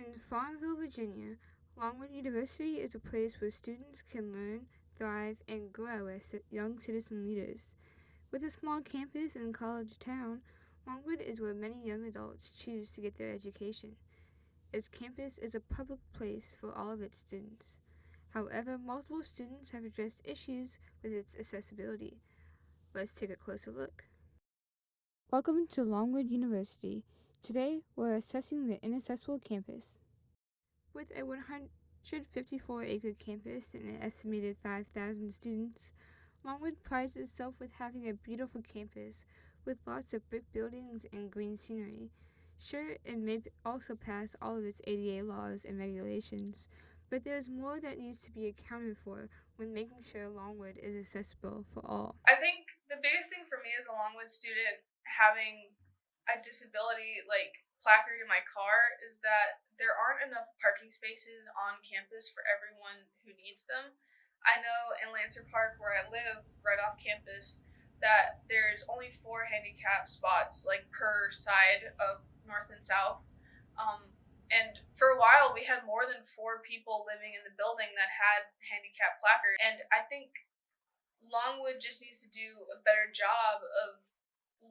In Farmville, Virginia, Longwood University is a place where students can learn, thrive, and grow as young citizen leaders. With a small campus in college town, Longwood is where many young adults choose to get their education. Its campus is a public place for all of its students. However, multiple students have addressed issues with its accessibility. Let's take a closer look. Welcome to Longwood University. Today, we're assessing the inaccessible campus. With a 154-acre campus and an estimated 5,000 students, Longwood prides itself with having a beautiful campus with lots of brick buildings and green scenery. Sure, it may also pass all of its ADA laws and regulations, but there is more that needs to be accounted for when making sure Longwood is accessible for all. I think the biggest thing for me as a Longwood student having a disability placard in my car is that there aren't enough parking spaces on campus for everyone who needs them. I know in Lancer Park, where I live, right off campus, that there's only 4 handicap spots per side of north and south. And for a while, we had more than 4 people living in the building that had handicap placards. And I think Longwood just needs to do a better job of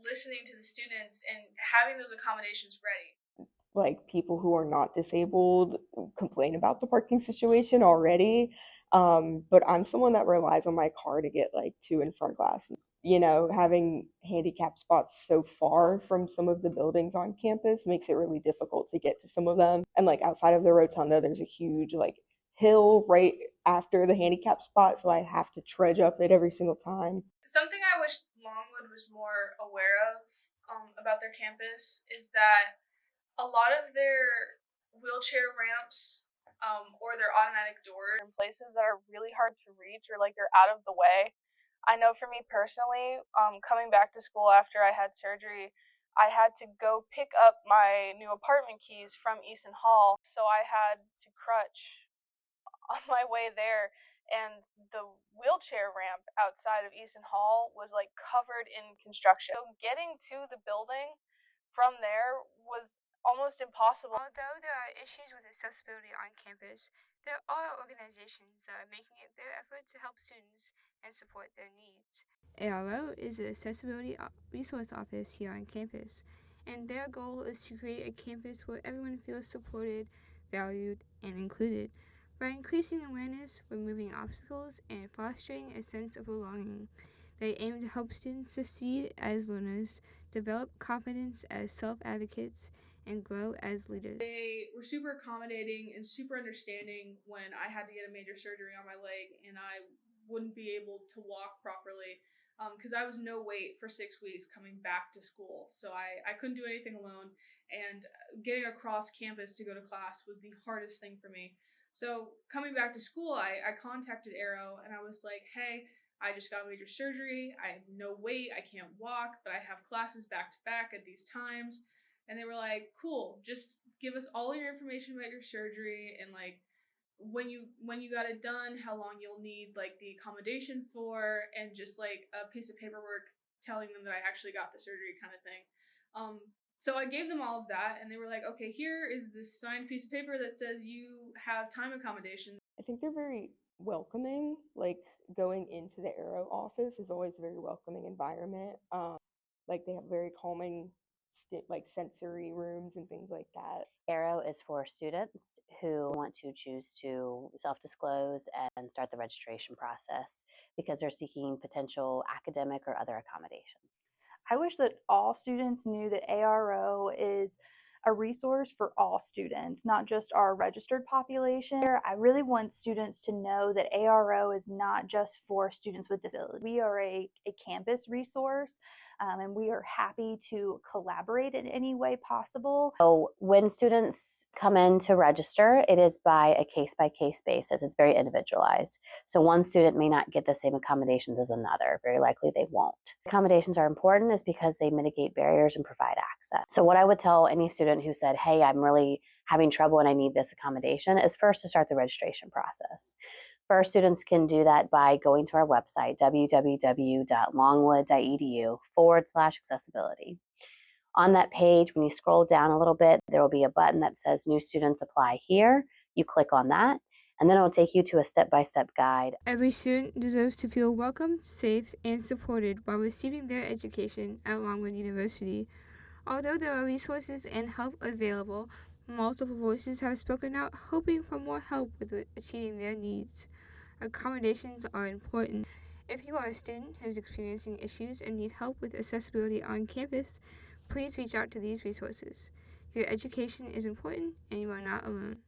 listening to the students and having those accommodations ready. Like, people who are not disabled complain about the parking situation already. But I'm someone that relies on my car to get to and from class. Having handicap spots so far from some of the buildings on campus makes it really difficult to get to some of them. And outside of the rotunda, there's a huge hill right after the handicap spot, so I have to trudge up it every single time. Something I wish Longwood was more aware of about their campus is that a lot of their wheelchair ramps or their automatic doors in places that are really hard to reach or they're out of the way. I know for me personally, coming back to school after I had surgery, I had to go pick up my new apartment keys from Easton Hall, so I had to crutch on my way there, and the wheelchair ramp outside of Easton Hall was covered in construction. So getting to the building from there was almost impossible. Although there are issues with accessibility on campus, there are organizations that are making it their effort to help students and support their needs. ARO is the Accessibility Resource Office here on campus, and their goal is to create a campus where everyone feels supported, valued, and included. By increasing awareness, removing obstacles, and fostering a sense of belonging, they aim to help students succeed as learners, develop confidence as self-advocates, and grow as leaders. They were super accommodating and super understanding when I had to get a major surgery on my leg and I wouldn't be able to walk properly because I was no weight for 6 weeks coming back to school. So I couldn't do anything alone, and getting across campus to go to class was the hardest thing for me. So coming back to school, I contacted Arrow and I was like, hey, I just got major surgery. I have no weight. I can't walk, but I have classes back to back at these times. And they were like, cool, just give us all your information about your surgery and when you got it done, how long you'll need the accommodation for, and just a piece of paperwork telling them that I actually got the surgery kind of thing. So I gave them all of that, and they were like, okay, here is this signed piece of paper that says you have time accommodation. I think they're very welcoming. Going into the Arrow office is always a very welcoming environment. They have very calming sensory rooms and things like that. Arrow is for students who want to choose to self-disclose and start the registration process because they're seeking potential academic or other accommodations. I wish that all students knew that ARO is a resource for all students, not just our registered population. I really want students to know that ARO is not just for students with disabilities. We are a campus resource, and we are happy to collaborate in any way possible. So when students come in to register, it is by a case-by-case basis. It's very individualized. So one student may not get the same accommodations as another. Very likely they won't. Accommodations are important is because they mitigate barriers and provide access. So what I would tell any student who said, hey, I'm really having trouble and I need this accommodation, is first to start the registration process. First, students can do that by going to our website, www.longwood.edu/accessibility. On that page, when you scroll down a little bit, there will be a button that says New Students Apply Here. You click on that, and then it will take you to a step-by-step guide. Every student deserves to feel welcome, safe, and supported while receiving their education at Longwood University. Although there are resources and help available, multiple voices have spoken out hoping for more help with achieving their needs. Accommodations are important. If you are a student who is experiencing issues and needs help with accessibility on campus, please reach out to these resources. Your education is important and you are not alone.